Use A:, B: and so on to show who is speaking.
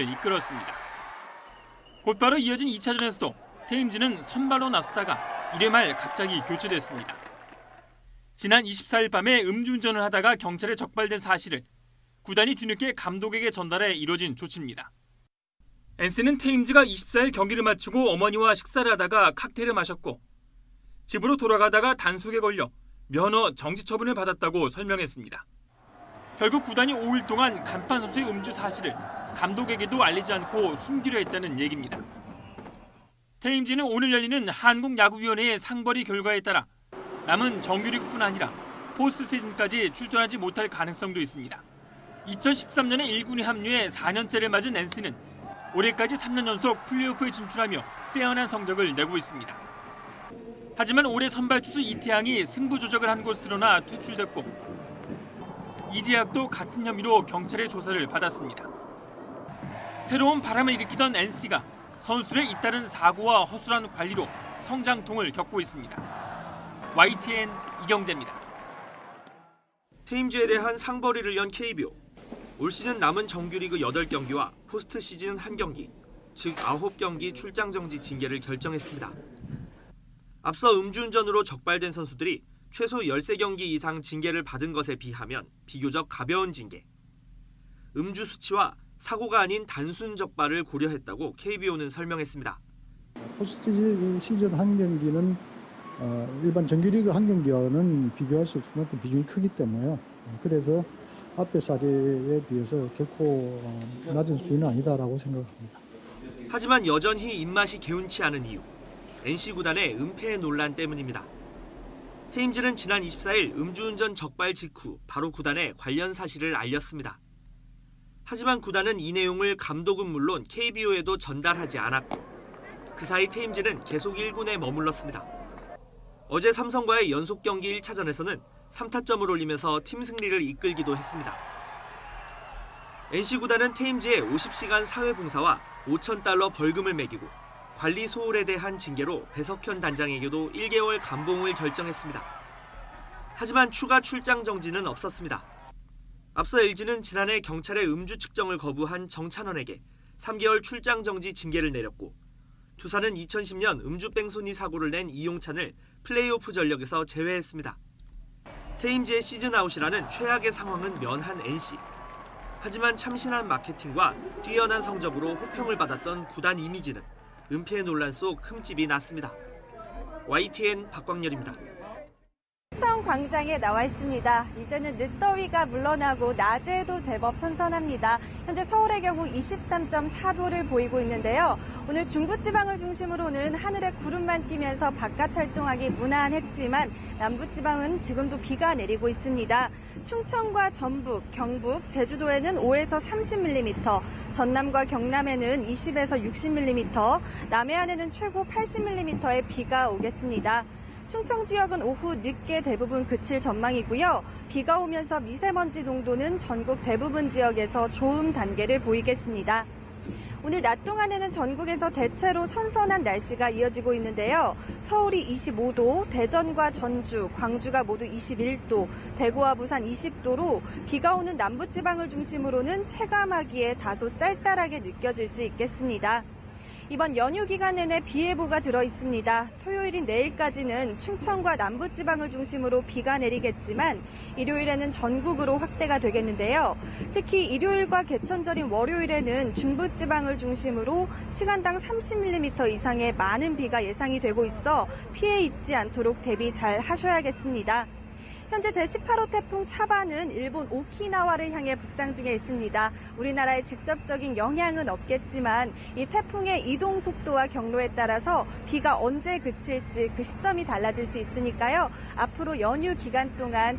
A: 이끌었습니다. 곧바로 이어진 2차전에서도 테임즈는 선발로 나섰다가 1회 말 갑자기 교체됐습니다. 지난 24일 밤에 음주운전을 하다가 경찰에 적발된 사실을 구단이 뒤늦게 감독에게 전달해 이뤄진 조치입니다. NC는 테임즈가 24일 경기를 마치고 어머니와 식사를 하다가 칵테일을 마셨고 집으로 돌아가다가 단속에 걸려 면허 정지 처분을 받았다고 설명했습니다. 결국 구단이 5일 동안 간판 선수의 음주 사실을 감독에게도 알리지 않고 숨기려 했다는 얘기입니다. 테임즈는 오늘 열리는 한국야구위원회의 상벌위 결과에 따라 남은 정규리그뿐 아니라 포스트 시즌까지 출전하지 못할 가능성도 있습니다. 2013년에 1군에 합류해 4년째를 맞은 NC는 올해까지 3년 연속 플레이오프에 진출하며 빼어난 성적을 내고 있습니다. 하지만 올해 선발 투수 이태양이 승부 조작을 한 곳 드러나 퇴출됐고 이재학도 같은 혐의로 경찰의 조사를 받았습니다. 새로운 바람을 일으키던 NC가 선수들의 잇따른 사고와 허술한 관리로 성장통을 겪고 있습니다. YTN 이경재입니다.
B: 테임즈에 대한 상벌위를 연 KBO. 올 시즌 남은 정규리그 8경기와 포스트 시즌 1경기, 즉 9경기 출장 정지 징계를 결정했습니다. 앞서 음주운전으로 적발된 선수들이 최소 13경기 이상 징계를 받은 것에 비하면 비교적 가벼운 징계. 음주 수치와 사고가 아닌 단순 적발을 고려했다고 KBO는 설명했습니다.
C: 포스트 시즌 한 경기는 일반 정규리그 한 경기와는 비교할 수 없을 만큼 비중이 크기 때문에요. 그래서 앞의 사례에 비해서 결코 낮은 수위는 아니다라고 생각합니다.
B: 하지만 여전히 입맛이 개운치 않은 이유, NC 구단의 은폐 논란 때문입니다. 테임즈는 지난 24일 음주운전 적발 직후 바로 구단에 관련 사실을 알렸습니다. 하지만 구단은 이 내용을 감독은 물론 KBO에도 전달하지 않았고 그 사이 테임즈는 계속 1군에 머물렀습니다. 어제 삼성과의 연속 경기 1차전에서는 3타점을 올리면서 팀 승리를 이끌기도 했습니다. NC 구단은 테임즈에 50시간 사회봉사와 $5,000 벌금을 매기고 관리 소홀에 대한 징계로 배석현 단장에게도 1개월 감봉을 결정했습니다. 하지만 추가 출장 정지는 없었습니다. 앞서 LG는 지난해 경찰의 음주 측정을 거부한 정찬원에게 3개월 출장 정지 징계를 내렸고 두산은 2010년 음주 뺑소니 사고를 낸 이용찬을 플레이오프 전력에서 제외했습니다. 테임즈의 시즌 아웃이라는 최악의 상황은 면한 NC. 하지만 참신한 마케팅과 뛰어난 성적으로 호평을 받았던 구단 이미지는 은폐 논란 속 흠집이 났습니다. YTN 박광렬입니다.
D: 시청 광장에 나와 있습니다. 이제는 늦더위가 물러나고 낮에도 제법 선선합니다. 현재 서울의 경우 23.4도를 보이고 있는데요. 오늘 중부지방을 중심으로는 하늘에 구름만 끼면서 바깥 활동하기 무난했지만 남부지방은 지금도 비가 내리고 있습니다. 충청과 전북, 경북, 제주도에는 5에서 30mm, 전남과 경남에는 20에서 60mm, 남해안에는 최고 80mm의 비가 오겠습니다. 충청 지역은 오후 늦게 대부분 그칠 전망이고요. 비가 오면서 미세먼지 농도는 전국 대부분 지역에서 좋음 단계를 보이겠습니다. 오늘 낮 동안에는 전국에서 대체로 선선한 날씨가 이어지고 있는데요. 서울이 25도, 대전과 전주, 광주가 모두 21도, 대구와 부산 20도로 비가 오는 남부지방을 중심으로는 체감하기에 다소 쌀쌀하게 느껴질 수 있겠습니다. 이번 연휴 기간 내내 비 예보가 들어 있습니다. 토요일인 내일까지는 충청과 남부지방을 중심으로 비가 내리겠지만 일요일에는 전국으로 확대가 되겠는데요. 특히 일요일과 개천절인 월요일에는 중부지방을 중심으로 시간당 30mm 이상의 많은 비가 예상이 되고 있어 피해 입지 않도록 대비 잘 하셔야겠습니다. 현재 제18호 태풍 차바는 일본 오키나와를 향해 북상 중에 있습니다. 우리나라에 직접적인 영향은 없겠지만 이 태풍의 이동 속도와 경로에 따라서 비가 언제 그칠지 그 시점이 달라질 수 있으니까요. 앞으로 연휴 기간 동안